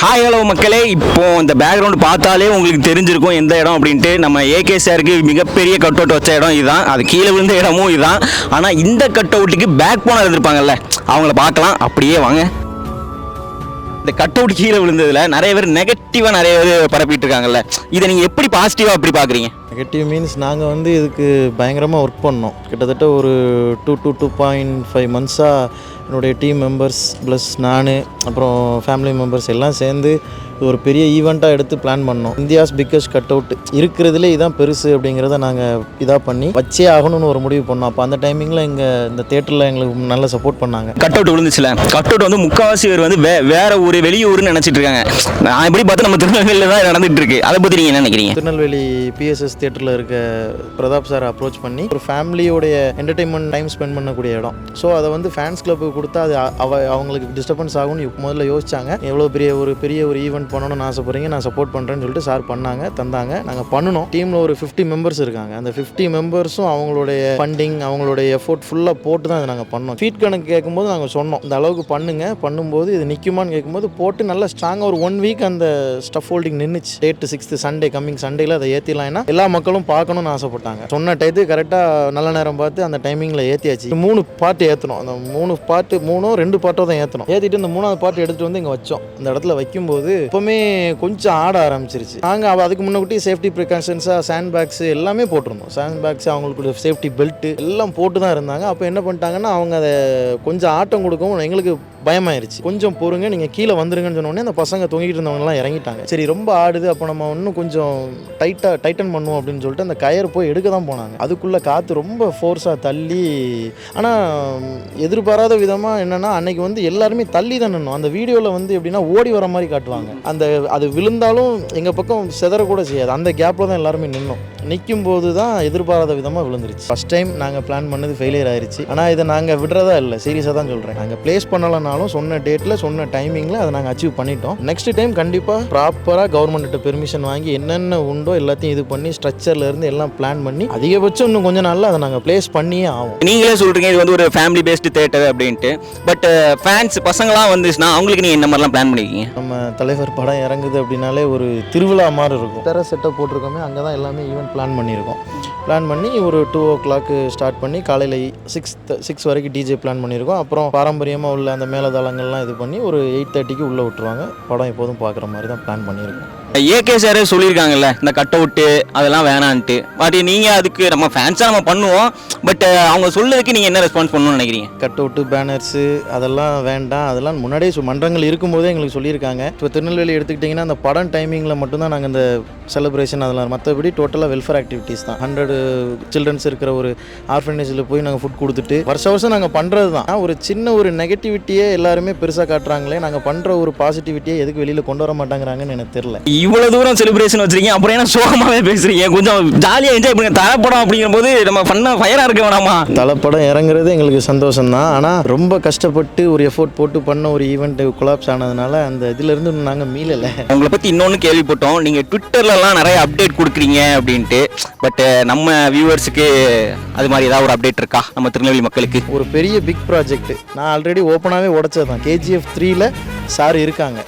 Hi hello மக்களே, இப்போ இந்த பேக்ரவுண்ட் பார்த்தாலே உங்களுக்கு தெரிஞ்சிருக்கும் எந்த இடம் அப்படின்ட்டு. நம்ம ஏகே சாருக்கு மிகப்பெரிய கட் அவுட் வச்ச இடம் இதுதான். அது கீழே விழுந்த இடமும் இதுதான். ஆனால் இந்த கட் அவுட்டுக்கு பேக் போனர் இருந்திருப்பாங்கல்ல, அவங்கள பார்க்கலாம். அப்படியே வாங்க. இந்த கட் அவுட் கீழே விழுந்ததில் நிறைய பேர் நெகட்டிவாக நிறைய பேர் பரப்பிட்டு இருக்காங்கல்ல, இதை நீங்கள் எப்படி பாசிட்டிவாக எப்படி பார்க்குறீங்க? நெகட்டிவ் மீன்ஸ் நாங்கள் வந்து இதுக்கு பயங்கரமாக ஒர்க் பண்ணோம். கிட்டத்தட்ட ஒரு 2.5 மந்த்ஸாக என்னுடைய டீம் மெம்பர்ஸ் ப்ளஸ் நான் அப்புறம் ஃபேமிலி மெம்பர்ஸ் எல்லாம் சேர்ந்து ஒரு பெரிய ஈவெண்ட்டாக எடுத்து பிளான் பண்ணோம். இந்தியாஸ் பிக்கஸ்ட் கட் அவுட் இருக்கிறதுலே இதான் பெருசு அப்படிங்கிறத நாங்கள் இதாக பண்ணி வச்சே ஆகணும்னு ஒரு முடிவு பண்ணோம். அப்போ அந்த டைமிங்கில் இந்த தேட்டரில் எங்களுக்கு நல்லா சப்போர்ட் பண்ணாங்க. கட் அவுட் விழுந்துச்சுல, கட் அவுட் வந்து முக்கால்வாசி பேர் வந்து வேற ஒரு வெளியூர்னு நினச்சிட்டு இருக்காங்க. நான் எப்படி பார்த்து நம்ம திருநெல்வேலியில் தான் நடந்துட்டு இருக்கு. அதை பற்றி நீங்கள் என்ன நினைக்கிறீங்க? திருநெல்வேலி பிஎஸ்எஸ் தேட்டரில் இருக்க பிரதாப் சார் அப்ரோச் பண்ணி ஒரு ஃபேமிலியோடைய என்டர்டெயின்மெண்ட் டைம் ஸ்பெண்ட் பண்ணக்கூடிய இடம். ஸோ அதை வந்து ஃபேன்ஸ் கிளப்புக்கு கொடுத்தா அது அவங்களுக்கு டிஸ்டர்பன்ஸ் ஆகும்னு முதல்ல யோசிச்சாங்க. எவ்வளோ பெரிய ஒரு ஈவெண்ட் பண்ணணும்னு ஆசைப்படுறீங்க, நான் சப்போர்ட் பண்ணுறேன்னு சொல்லிட்டு சார் பண்ணாங்க, தந்தாங்க. நாங்கள் பண்ணணும். டீமில் ஒரு 50 மெம்பர்ஸ் இருக்காங்க. அந்த 50 மெம்பர்ஸும் அவங்களுடைய ஃபண்டிங் அவங்களுடைய எஃபோர்ட் ஃபுல்லாக போட்டு தான் அதை நாங்கள் பண்ணோம். ஃபீட் கணக்கு கேட்கும்போது நாங்கள் சொன்னோம், இந்த அளவுக்கு பண்ணும்போது இது நிற்குமான்னு கேட்கும்போது போட்டு நல்லா ஸ்ட்ராங்காக ஒரு 1 வீக் அந்த ஸ்டஃப் ஹோல்டிங் நின்றுச்சு. டேட் 6th சண்டே கம்மிங் சண்டேல அதை ஏற்றிடலாம்னா எல்லா மக்களும் பார்க்கணும்னு ஆசைப்பட்டாங்க. சொன்ன டயத்து கரெக்டாக நல்ல நேரம் பார்த்து அந்த டைமிங்கில் ஏற்றியாச்சு. 3 பார்ட் ஏற்றணும். அந்த 2 பார்ட்டோ தான் ஏற்றணும். ஏற்றிட்டு இந்த 3வது பார்ட் எடுத்துகிட்டு வந்து இங்கே வச்சோம். இந்த இடத்துல வைக்கும்போது எப்பவுமே கொஞ்சம் ஆட ஆரம்பிச்சிருச்சு. நாங்கள் அதுக்கு முன்னாடி சேஃப்டி ப்ரிகாஷன்ஸாக சாண்ட் பேக்ஸ் எல்லாமே போட்டிருந்தோம். சாண்ட் பேக்ஸ் அவங்களுக்கு சேஃப்டி பெல்ட்டு எல்லாம் போட்டு தான் இருந்தாங்க. அப்போ என்ன பண்ணிட்டாங்கன்னா அவங்க அதை கொஞ்சம் ஆட்டம் கொடுக்கவும் எங்களுக்கு பயமாயிருச்சு. கொஞ்சம் பொறுங்க, நீங்கள் கீழே வந்துருங்கன்னு சொன்னோடனே அந்த பசங்க தொங்கிட்டு இருந்தவங்கலாம் இறங்கிட்டாங்க. சரி ரொம்ப ஆடுது, அப்போ நம்ம இன்னும் கொஞ்சம் டைட்டன் பண்ணுவோம் அப்படின்னு சொல்லிட்டு அந்த கயர் போய் எடுக்க தான் போனாங்க. அதுக்குள்ளே காற்று ரொம்ப ஃபோர்ஸாக தள்ளி, ஆனால் எதிர்பாராத விதமாக என்னென்னா அன்னைக்கு வந்து எல்லாருமே தள்ளி தான் நின்னோம். அந்த வீடியோவில் வந்து எப்படின்னா ஓடி வர மாதிரி காட்டுவாங்க. அது விழுந்தாலும் எங்கள் பக்கம் செதறக்கூட செய்யாது. அந்த கேப்பில் தான் எல்லாருமே நின்னோம். நிற்கும் போது தான் எதிர்பாராத விதமாக விழுந்துருச்சு. ஃபஸ்ட் டைம் நாங்கள் பிளான் பண்ணது ஃபெயிலியர் ஆயிடுச்சு. ஆனால் இதை நாங்கள் விடுறதா இல்லை, சீரியஸாக தான் சொல்கிறேன். நாங்கள் ப்ளேஸ் பண்ணலனாலும் சொன்ன டேட்டில் சொன்ன டைமிங்கில் அதை நாங்கள் அச்சீவ் பண்ணிட்டோம். நெக்ஸ்ட் டைம் கண்டிப்பாக ப்ராப்பராக கவர்மெண்ட்ட பெர்மிஷன் வாங்கி என்னென்ன உண்டோ எல்லாத்தையும் இது பண்ணி ஸ்ட்ரக்சரில் இருந்து எல்லாம் பிளான் பண்ணி அதிகபட்சம் இன்னும் கொஞ்சம் நாளில் அதை நாங்கள் ப்ளேஸ் பண்ணியே ஆகும். நீங்களே சொல்கிறீங்க இது வந்து ஒரு ஃபேமிலி பேஸ்டு தேட்டர் அப்படின்ட்டு. பட் ஃபேன்ஸ் பசங்களாம் வந்துச்சுன்னா அவங்களுக்கு நீங்கள் என்ன மாதிரிலாம் பிளான் பண்ணிருக்கீங்க? நம்ம தலைவர் படம் இறங்குது அப்படின்னாலே ஒரு திருவிழா மாதிரி இருக்கும். டெரஸ் செட்டப் போட்டிருக்கோமே, அங்கே தான் எல்லாமே ஈவெண்ட் பிளான் பண்ணியிருக்கோம். பிளான் பண்ணி ஒரு 2 o'clock ஸ்டார்ட் பண்ணி காலையில் 6 வரைக்கும் டிஜே பிளான் பண்ணியிருக்கோம். அப்புறம் பாரம்பரியமாக உள்ள அந்த மேலதளங்கள்லாம் இது பண்ணி ஒரு 8:30க்கு உள்ளே விட்டுருவாங்க. படம் எப்போதும் பார்க்குற மாதிரி தான் பிளான் பண்ணியிருக்கோம். ஏகே சாரே சொல்லியிருக்காங்கல்ல இந்த கட் அவுட்டு அதெல்லாம் வேணான்ட்டு. பட் நீங்கள் அதுக்கு நம்ம ஃபேன்ஸாக நம்ம பண்ணுவோம். பட் அவங்க சொல்லுறதுக்கு நீங்கள் என்ன ரெஸ்பான்ஸ் பண்ணணும்னு நினைக்கிறீங்க? கட் அவுட்டு பேனர்ஸு அதெல்லாம் வேண்டாம். அதெல்லாம் முன்னாடியே மன்றங்கள் இருக்கும்போதே எங்களுக்கு சொல்லியிருக்காங்க. இப்போ திருநெல்வேலி எடுத்துக்கிட்டிங்கன்னா அந்த படம் டைமிங்கில் மட்டும்தான் நாங்கள் இந்த செலிப்ரேஷன் அதெல்லாம், மற்றபடி டோட்டலாக வெல்ஃபேர் ஆக்டிவிட்டீஸ் தான். 100 சில்ட்ரன்ஸ் இருக்கிற ஒரு ஆர்ஃபனேஜில் போய் நாங்கள் ஃபுட் கொடுத்துட்டு வருஷம் நாங்கள் பண்ணுறது தான். ஒரு சின்ன ஒரு நெகட்டிவிட்டியே எல்லாருமே பெருசாக காட்டுறாங்களே, நாங்கள் பண்ணுற ஒரு பாசிட்டிவிட்டியை எதுக்கு வெளியில் கொண்டு வர மாட்டாங்கிறாங்கன்னு எனக்கு தெரியல. இவ்வளோ தூரம் செலிப்ரேஷன் வச்சிருக்கீங்க, அப்புறம் என்ன சோகமாகவே பேசுறீங்க? கொஞ்சம் ஜாலியாக என்ஜாய் பண்ணுங்க. தலைப்படம் அப்படிங்கிற போது நம்ம ஃபன்னாக ஃபயராக இருக்க வேணாமா? தலைப்படம் இறங்குறது எங்களுக்கு சந்தோஷம் தான். ஆனால் ரொம்ப கஷ்டப்பட்டு ஒரு எஃபோர்ட் போட்டு பண்ண ஒரு ஈவெண்ட் கொலாப்ஸ் ஆனதுனால அந்த இதிலிருந்து நாங்கள் மீளலை. உங்களை பற்றி இன்னொன்று கேள்விப்பட்டோம், நீங்கள் ட்விட்டர்லலாம் நிறைய அப்டேட் கொடுக்குறீங்க அப்படின்ட்டு. பட் நம்ம வியூவர்ஸுக்கு அது மாதிரி ஏதாவது ஒரு அப்டேட் இருக்கா நம்ம திருநெல்வேலி மக்களுக்கு? ஒரு பெரிய பிக் ப்ராஜெக்ட் நான் ஆல்ரெடி ஓப்பனாகவே உடச்சது தான். KGF 3ல் சார் இருக்காங்க.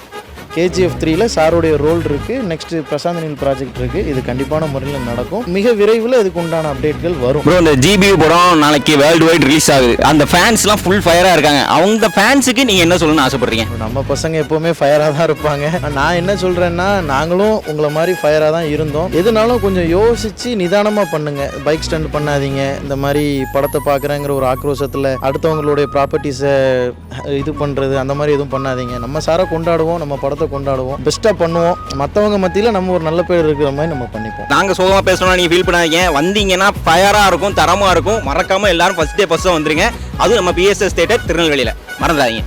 KGF 3ல் சாருடைய ரோல் இருக்குது. நெக்ஸ்ட் பிரசாந்த் நீல் ப்ராஜெக்ட் இருக்குது. இது கண்டிப்பான முறையில் நடக்கும். மிக விரைவில் இதுக்கு உண்டான அப்டேட்கள் வரும். ப்ரோ, இந்த GBU படம் நாளைக்கு வேர்ல்டு வைட் ரிலீஸ் ஆகுது. அந்த ஃபேன்ஸ்லாம் ஃபுல் ஃபயராக இருக்காங்க. அவங்க ஃபேன்ஸுக்கு நீங்கள் என்ன சொல்லணும்னு ஆசைப்படுறீங்க? நம்ம பசங்க எப்போவுமே ஃபயராக தான் இருப்பாங்க. நான் என்ன சொல்கிறேன்னா, நாங்களும் உங்களை மாதிரி ஃபயராக தான் இருந்தோம். எதுனாலும் கொஞ்சம் யோசித்து நிதானமாக பண்ணுங்கள். பைக் ஸ்டண்ட் பண்ணாதீங்க. இந்த மாதிரி படத்தை பார்க்குறேங்கிற ஒரு ஆக்ரோஷத்தில் அடுத்தவங்களுடைய ப்ராப்பர்ட்டிஸை இது பண்ணுறது அந்த மாதிரி எதுவும் பண்ணாதீங்க. நம்ம சாரை கொண்டாடுவோம், நம்ம படத்தை கொண்டாடுவோம், பெஸ்ட்டாக பண்ணுவோம். மற்றவங்க மத்தியில் நம்ம ஒரு நல்ல பேர் இருக்கிற மாதிரி நம்ம பண்ணிப்போம். நாங்கள் சோகமாக பேசணும்னா நீங்கள் ஃபீல் பண்ணாதீங்க. வந்தீங்கன்னா ஃபயராக இருக்கும், தரமாக இருக்கும். மறக்காமல் எல்லாரும் ஃபஸ்ட் டே ஃபஸ்ட்டாக வந்துருங்க. அதுவும் நம்ம PSS தேட்டர் திருநெல்வேலியில் மறந்துடாதீங்க.